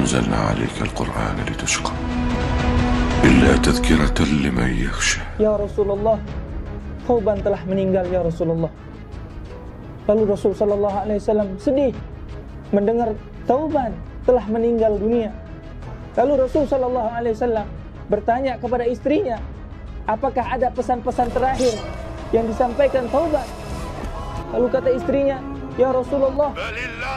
أنزلنا عليك القرآن لتشقى إلا تذكرة لمن يخشى. Ya Rasulullah, Thauban telah meninggal ya Rasulullah. Lalu Rasul sallallahu alaihi wasallam sedih mendengar Thauban telah meninggal dunia. Lalu Rasul sallallahu alaihi wasallam bertanya kepada istrinya, apakah ada pesan-pesan terakhir yang disampaikan Thauban? Lalu kata istrinya, ya Rasulullah,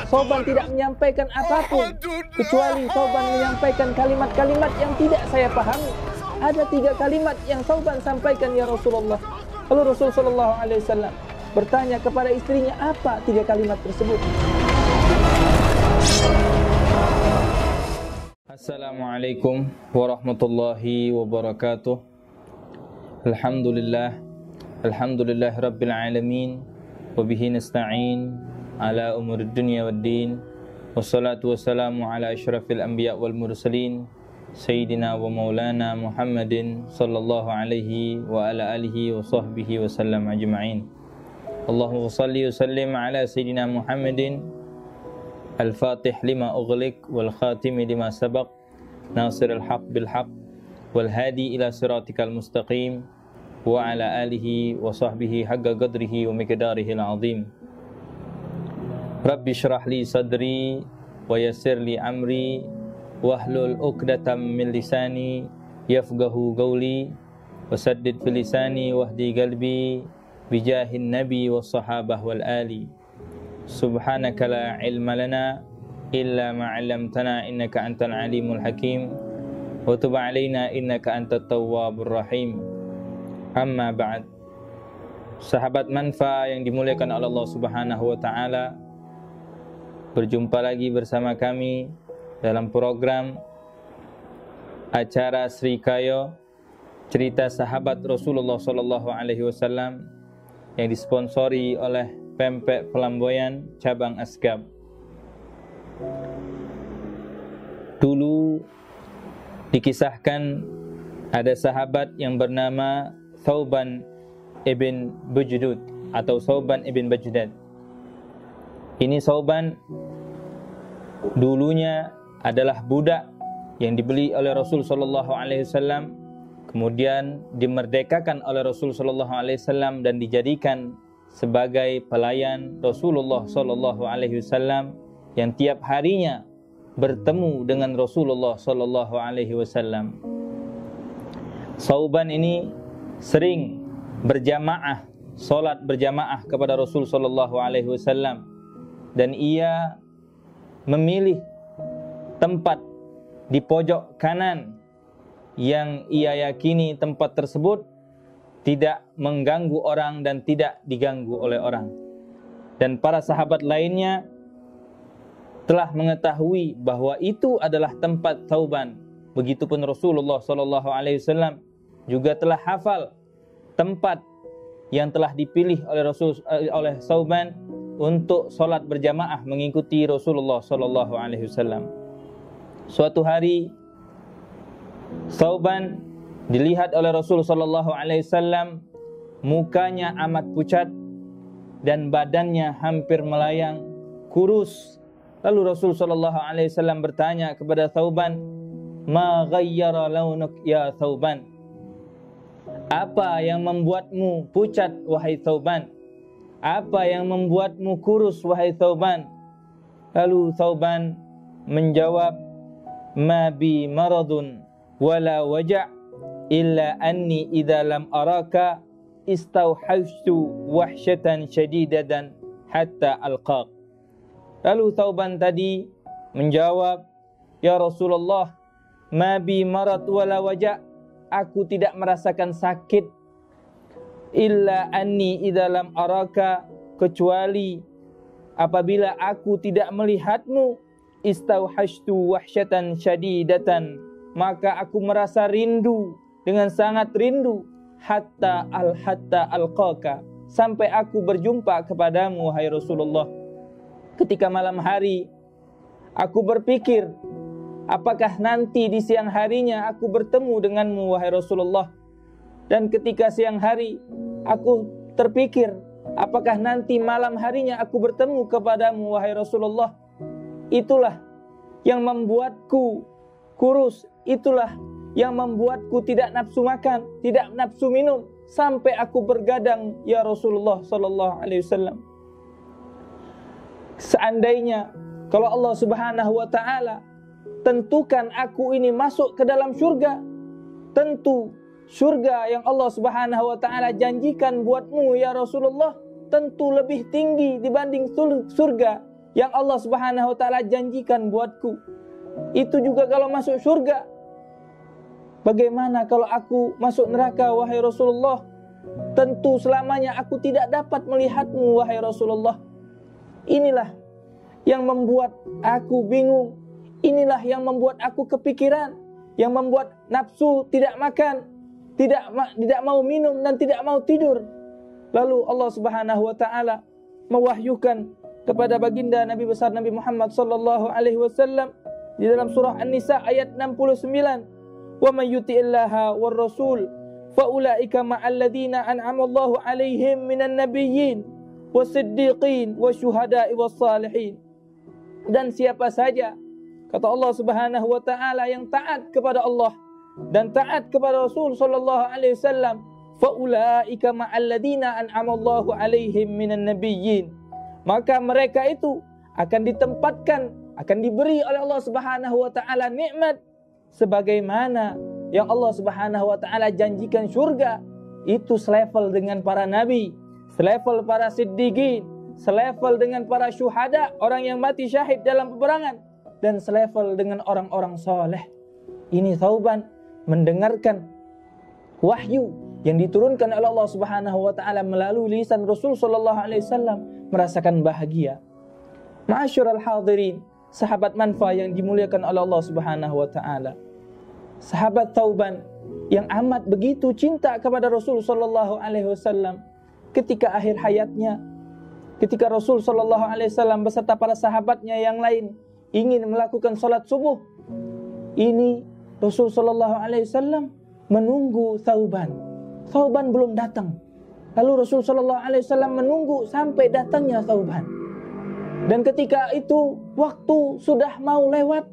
Thauban tidak menyampaikan apapun kecuali Thauban menyampaikan kalimat-kalimat yang tidak saya pahami. Ada 3 kalimat yang Thauban sampaikan ya Rasulullah. Lalu Rasul sallallahu alaihi wasallam bertanya kepada istrinya, apa 3 kalimat tersebut? Assalamualaikum warahmatullahi wabarakatuh. Alhamdulillah rabbil alamin, wa bihi nasta'in ala umurid dunya waddin, wassalatu wassalamu ala asyrafil anbiya wal mursalin sayyidina wa maulana Muhammadin sallallahu alaihi wa ala alihi wa sahbihi wa sallam ajma'in. Allahumma salli wa sallim ala sayyidina Muhammadin al-fatih lima ughliq wal khatimi lima sabaq nasiril haq bil haq wal hadi ila siratikal mustaqim wa ala alihi wa sahbihi haqqa qadrihi wa miqdarihi al-azim. Rabbi shrah li sadri wa yassir li amri wahlul 'uqdatam min lisani yafqahu qawli wasaddid fil lisani wahdi qalbi bijahin nabi was sahabah wal ali. Subhanaka la ilma lana illa ma 'allamtana innaka antal alimul hakim wa tub 'alaina innaka antat tawwabur rahim. Amma ba'd. Sahabat Manfa yang dimuliakan oleh Allah Subhanahu wa taala, berjumpa lagi bersama kami dalam program acara Sri Kayo, cerita sahabat Rasulullah sallallahu alaihi wasallam yang disponsori oleh Pempek Pelamboyan cabang Asgab. Dulu dikisahkan ada sahabat yang bernama Thauban ibn Bujdud atau Thauban ibn Bujdad. Ini Thauban dulunya adalah budak yang dibeli oleh Rasul sallallahu alaihi wasallam, kemudian dimerdekakan oleh Rasul sallallahu alaihi wasallam dan dijadikan sebagai pelayan Rasulullah sallallahu alaihi wasallam yang tiap harinya bertemu dengan Rasulullah sallallahu alaihi wasallam. Thauban ini sering berjamaah, salat berjamaah kepada Rasul sallallahu alaihi wasallam, dan ia memilih tempat di pojok kanan yang ia yakini tempat tersebut tidak mengganggu orang dan tidak diganggu oleh orang. Dan para sahabat lainnya telah mengetahui bahwa itu adalah tempat Thauban. Begitupun Rasulullah sallallahu alaihi wasallam juga telah hafal tempat yang telah dipilih oleh Thauban untuk salat berjamaah mengikuti Rasulullah sallallahu alaihi wasallam. Suatu hari Thauban dilihat oleh Rasul sallallahu alaihi wasallam, mukanya amat pucat dan badannya hampir melayang, kurus. Lalu Rasul sallallahu alaihi wasallam bertanya kepada Thauban, "Ma ghayyara launuk ya Thauban?" Apa yang membuatmu pucat wahai Thauban? Apa yang membuatmu kurus wahai Thauban? Lalu Thauban menjawab, "Ma bi maradun wala waja' illa anni idza lam araka istauhashtu wahsyatan syadidatan hatta alqaq." Lalu Thauban tadi menjawab, "Ya Rasulullah, ma bi marad wala waja', aku tidak merasakan sakit, illa anni idza lam araka, kecuali apabila aku tidak melihatmu, istauhashtu wahsyatan syadidatan, maka aku merasa rindu dengan sangat rindu, hatta alqaka, sampai aku berjumpa kepadamu wahai Rasulullah. Ketika malam hari aku berpikir, apakah nanti di siang harinya aku bertemu denganmu wahai Rasulullah? Dan ketika siang hari aku terpikir, apakah nanti malam harinya aku bertemu kepadamu wahai Rasulullah? Itulah yang membuatku kurus, itulah yang membuatku tidak nafsu makan, tidak nafsu minum, sampai aku bergadang, ya Rasulullah sallallahu alaihi wasallam. Seandainya kalau Allah Subhanahu wa taala tentukan aku ini masuk ke dalam surga, tentu surga yang Allah Subhanahu wa taala janjikan buatmu ya Rasulullah tentu lebih tinggi dibanding surga yang Allah Subhanahu wa taala janjikan buatku. Itu juga kalau masuk surga. Bagaimana kalau aku masuk neraka wahai Rasulullah? Tentu selamanya aku tidak dapat melihatmu wahai Rasulullah. Inilah yang membuat aku bingung. Inilah yang membuat aku kepikiran, yang membuat nafsu tidak makan, tidak mau minum dan tidak mau tidur. Lalu Allah Subhanahu wa taala mewahyukan kepada baginda Nabi besar Nabi Muhammad sallallahu alaihi wasallam di dalam surah An-Nisa ayat 69. Wa may yuti'illaha war rasul fa ulaika ma'al ladzina an'ama Allahu 'alaihim minan nabiyyin wasiddiqin wasyuhada'i wassalihin. Dan siapa saja, kata Allah Subhanahu wa taala, yang taat kepada Allah dan taat kepada Rasul sallallahu alaihi wasallam, fa ulaika ma'al ladzina an'ama Allahu 'alaihim minan nabiyyin, maka mereka itu akan ditempatkan, akan diberi oleh Allah Subhanahu wa taala nikmat sebagaimana yang Allah Subhanahu wa taala janjikan surga. Itu selevel dengan para nabi, selevel para siddiqin, selevel dengan para syuhada, orang yang mati syahid dalam peperangan, dan selevel dengan orang-orang soleh. Ini Thauban mendengarkan wahyu yang diturunkan oleh Allah Subhanahu wa taala melalui lisan Rasul sallallahu alaihi wasallam, merasakan bahagia. Ma'asyiral hadirin, sahabat manfa yang dimuliakan oleh Allah Subhanahu wa taala. Sahabat Thauban yang amat begitu cinta kepada Rasul sallallahu alaihi wasallam, ketika akhir hayatnya, ketika Rasul sallallahu alaihi wasallam beserta para sahabatnya yang lain ingin melakukan salat subuh, ini Rasul sallallahu alaihi wasallam menunggu Thauban. Thauban belum datang. Lalu Rasul sallallahu alaihi wasallam menunggu sampai datangnya Thauban. Dan ketika itu waktu sudah mau lewat,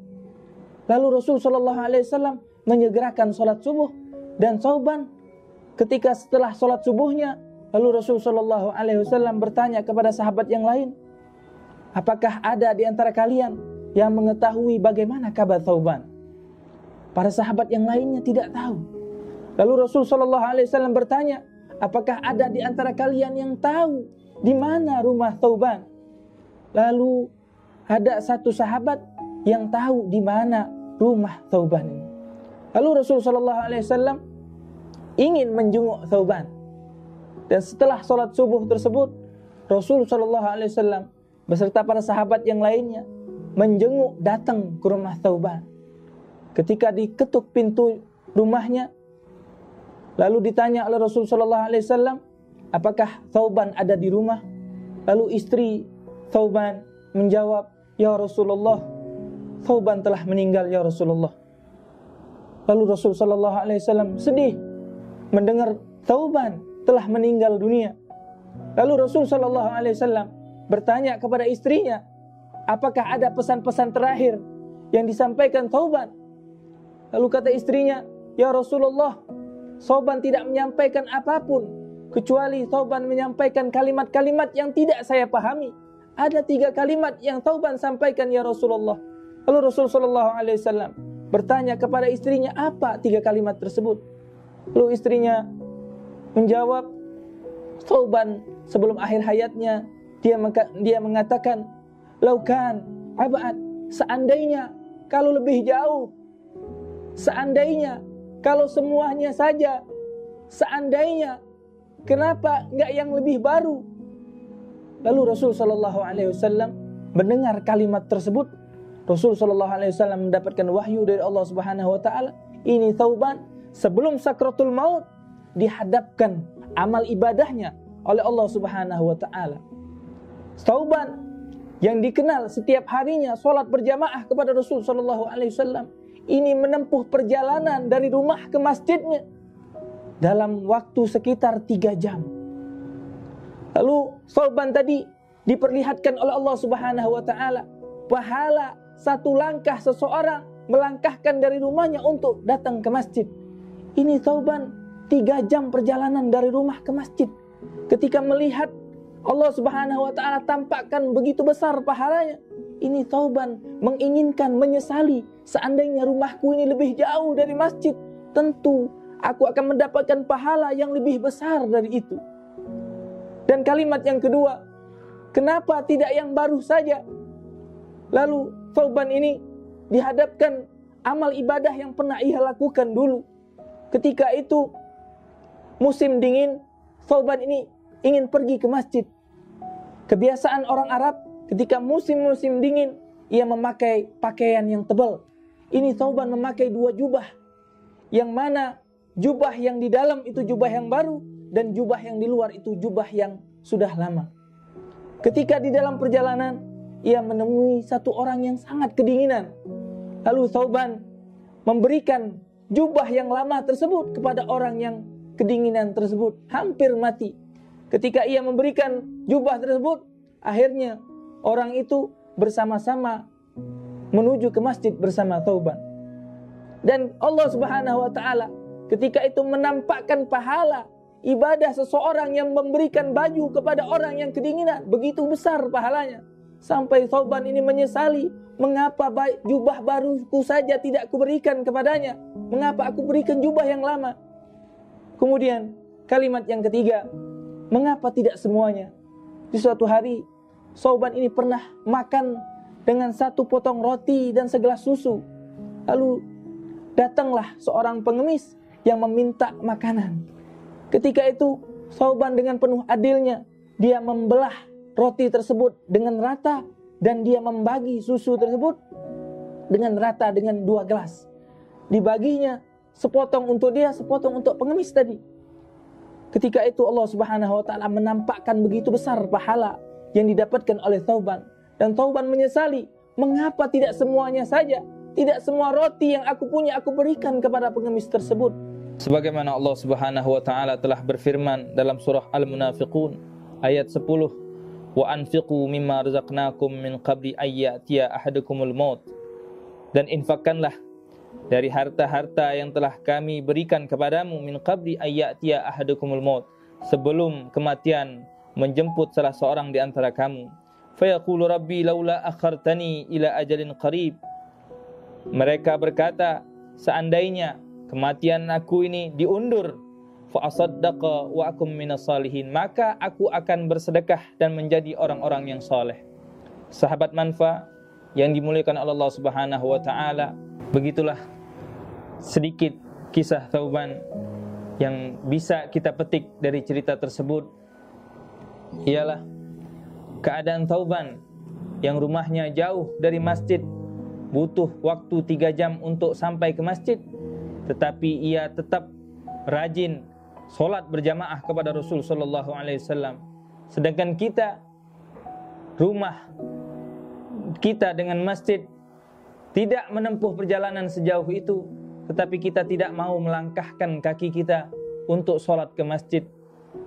lalu Rasul sallallahu alaihi wasallam menyegerakan salat subuh, dan Thauban ketika setelah salat subuhnya, lalu Rasul sallallahu alaihi wasallam bertanya kepada sahabat yang lain, apakah ada di antara kalian yang mengetahui bagaimana kabar Thauban? Para sahabat yang lainnya tidak tahu. Lalu Rasul sallallahu alaihi wasallam bertanya, apakah ada di antara kalian yang tahu di mana rumah Thauban? Lalu ada satu sahabat yang tahu di mana rumah Thauban ini. Lalu Rasul sallallahu alaihi wasallam ingin menjenguk Thauban. Dan setelah salat subuh tersebut, Rasul sallallahu alaihi wasallam beserta para sahabat yang lainnya menjenguk, datang ke rumah Thauban. Ketika diketuk pintu rumahnya, lalu ditanya oleh Rasul sallallahu alaihi wasallam, apakah Thauban ada di rumah? Lalu istri Thauban menjawab, ya Rasulullah, Thauban telah meninggal ya Rasulullah. Lalu Rasul sallallahu alaihi wasallam sedih mendengar Thauban telah meninggal dunia. Lalu Rasul sallallahu alaihi wasallam bertanya kepada istrinya, apakah ada pesan-pesan terakhir yang disampaikan Thauban? Lalu kata istrinya, ya Rasulullah, Thauban tidak menyampaikan apapun, kecuali Thauban menyampaikan kalimat-kalimat yang tidak saya pahami. Ada 3 kalimat yang Thauban sampaikan ya Rasulullah. Lalu Rasul sallallahu alaihi wasallam bertanya kepada istrinya, apa 3 kalimat tersebut? Lalu istrinya menjawab, Thauban sebelum akhir hayatnya dia mengatakan, laukan abad, seandainya kalau lebih jauh, seandainya kalau semuanya saja, seandainya kenapa enggak yang lebih baru? Lalu Rasul sallallahu alaihi wasallam mendengar kalimat tersebut. Rasul sallallahu alaihi wasallam mendapatkan wahyu dari Allah Subhanahu wa taala. Ini Thauban sebelum sakratul maut dihadapkan amal ibadahnya oleh Allah Subhanahu wa taala. Thauban yang dikenal setiap harinya salat berjamaah kepada Rasul sallallahu alaihi wasallam, ini menempuh perjalanan dari rumah ke masjidnya dalam waktu sekitar 3 jam. Lalu Thauban tadi diperlihatkan oleh Allah Subhanahu wa taala pahala satu langkah seseorang melangkahkan dari rumahnya untuk datang ke masjid. Ini Thauban 3 jam perjalanan dari rumah ke masjid. Ketika melihat Allah Subhanahu wa taala tampakkan begitu besar pahalanya, ini Thauban menginginkan, menyesali, seandainya rumahku ini lebih jauh dari masjid, tentu aku akan mendapatkan pahala yang lebih besar dari itu. Dan kalimat yang kedua, kenapa tidak yang baru saja? Lalu Thauban ini dihadapkan amal ibadah yang pernah ia lakukan dulu. Ketika itu musim dingin, Thauban ini ingin pergi ke masjid. Kebiasaan orang Arab ketika musim-musim dingin, ia memakai pakaian yang tebal. Ini Thauban memakai 2 jubah. Yang mana jubah yang di dalam itu jubah yang baru, dan jubah yang di luar itu jubah yang sudah lama. Ketika di dalam perjalanan, ia menemui satu orang yang sangat kedinginan. Lalu Thauban memberikan jubah yang lama tersebut kepada orang yang kedinginan tersebut, hampir mati. Ketika ia memberikan jubah tersebut, akhirnya orang itu bersama-sama menuju ke masjid bersama Thauban. Dan Allah Subhanahu wa taala ketika itu menampakkan pahala ibadah seseorang yang memberikan baju kepada orang yang kedinginan, begitu besar pahalanya. Sampai Thauban ini menyesali, mengapa jubah baruku saja tidak kuberikan kepadanya? Mengapa aku berikan jubah yang lama? Kemudian kalimat yang ketiga, mengapa tidak semuanya? Di suatu hari Thauban ini pernah makan dengan 1 potong roti dan segelas susu. Lalu datanglah seorang pengemis yang meminta makanan. Ketika itu Thauban dengan penuh adilnya, dia membelah roti tersebut dengan rata dan dia membagi susu tersebut dengan rata dengan 2 gelas. Dibaginya sepotong untuk dia, sepotong untuk pengemis tadi. Ketika itu Allah Subhanahu wa taala menampakkan begitu besar pahala yang didapatkan oleh Thauban, dan Thauban menyesali, mengapa tidak semuanya saja, tidak semua roti yang aku punya aku berikan kepada pengemis tersebut. Sebagaimana Allah Subhanahu wa taala telah berfirman dalam surah Al-Munafiqun ayat 10, wa anfiqu mimma razaqnakum min qabli ayyatiya ahadukumul maut, dan infakkanlah dari harta-harta yang telah kami berikan kepadamu min qabli ayyatiya ahadukumul maut, sebelum kematian menjemput salah seorang di antara kamu. Fayaqulu rabbi laula akhartani ila ajalin qarib. Mereka berkata, seandainya kematian aku ini diundur, fa asaddaqa wa akum minas salihin, maka aku akan bersedekah dan menjadi orang-orang yang saleh. Sahabat manfa yang dimuliakan Allah Subhanahu wa taala, begitulah sedikit kisah Thauban yang bisa kita petik dari cerita tersebut. Ialah keadaan Thauban yang rumahnya jauh dari masjid, butuh waktu 3 jam untuk sampai ke masjid, tetapi ia tetap rajin solat berjamaah kepada Rasul sallallahu alaihi wasallam. Sedangkan kita, rumah kita dengan masjid tidak menempuh perjalanan sejauh itu, tetapi kita tidak mau melangkahkan kaki kita untuk solat ke masjid.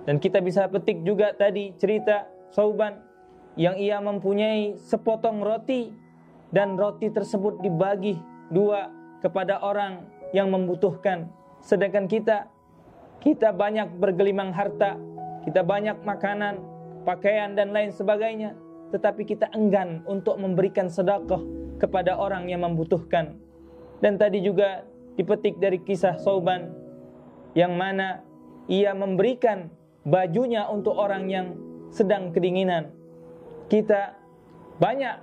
Dan kita bisa petik juga tadi cerita Thauban yang ia mempunyai sepotong roti, dan roti tersebut dibagi 2 kepada orang yang membutuhkan. Sedangkan kita banyak bergelimang harta, kita banyak makanan, pakaian dan lain sebagainya, tetapi kita enggan untuk memberikan sedekah kepada orang yang membutuhkan. Dan tadi juga dipetik dari kisah Thauban yang mana ia memberikan bajunya untuk orang yang sedang kedinginan. Kita banyak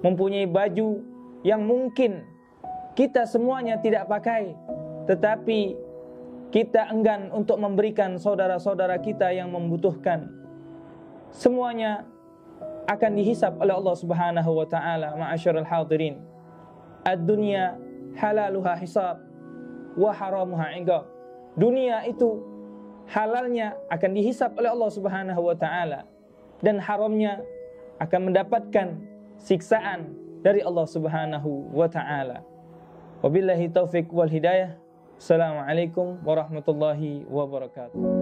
mempunyai baju yang mungkin kita semuanya tidak pakai, tetapi kita enggan untuk memberikan saudara-saudara kita yang membutuhkan. Semuanya akan dihisab oleh Allah Subhanahu wa taala. Ma'asyiral hadirin, ad-dunya halaluha hisab wa haramuha iqab. Dunia itu halalnya akan dihisab oleh Allah Subhanahu wa taala, dan haramnya akan mendapatkan siksaan dari Allah Subhanahu wa taala. Wabillahi taufik wal hidayah. Assalamualaikum warahmatullahi wabarakatuh.